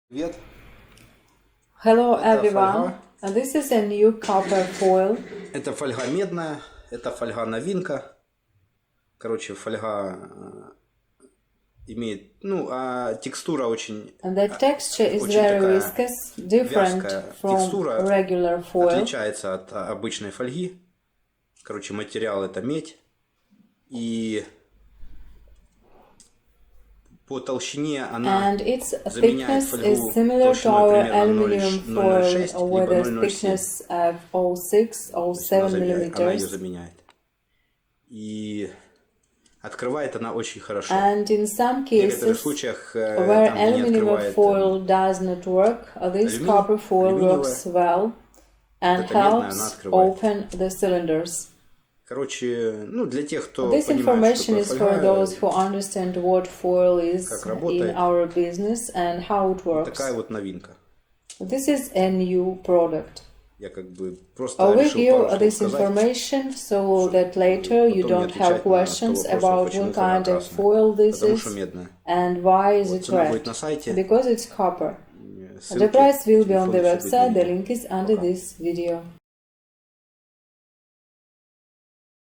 Привет. Hello Это everyone, фольга. this is a new copper foil. Это фольга медная, это фольга новинка. Короче, фольга имеет, текстура очень, And the texture is очень very такая viscous, different вязкая from текстура, regular foil. отличается от обычной фольги. Короче, материал это медь. И по толщине она And its заменяет thickness фольгу is similar to толщиной our примерно aluminum foil 0,06 with либо a 0,07. thickness of 0.6 or То есть она 7 ее millimeters. заменяет. И открывает она очень хорошо. And in some В некоторых cases, случаях, where там, где не aluminum открывает foil does not work, this copper foil works well and эта медная, она helps открывает. open the cylinders. Короче, для тех, кто This понимает, что information такое is for фольга, those who understand what foil is как in работает. our business and how it works. Такая вот новинка. This is a new product. Я как бы просто We решил give пару слов this сказать, information so that later you потом не don't have отвечать на 100 questions вопросов, about почему what фольга kind of красная. foil this Потому что is медная. and why is Вот, it цена будет red. на сайте. Because it's copper. The Ссылки, price will be on the телефоны все будет website. The видно. link is under Пока. this video.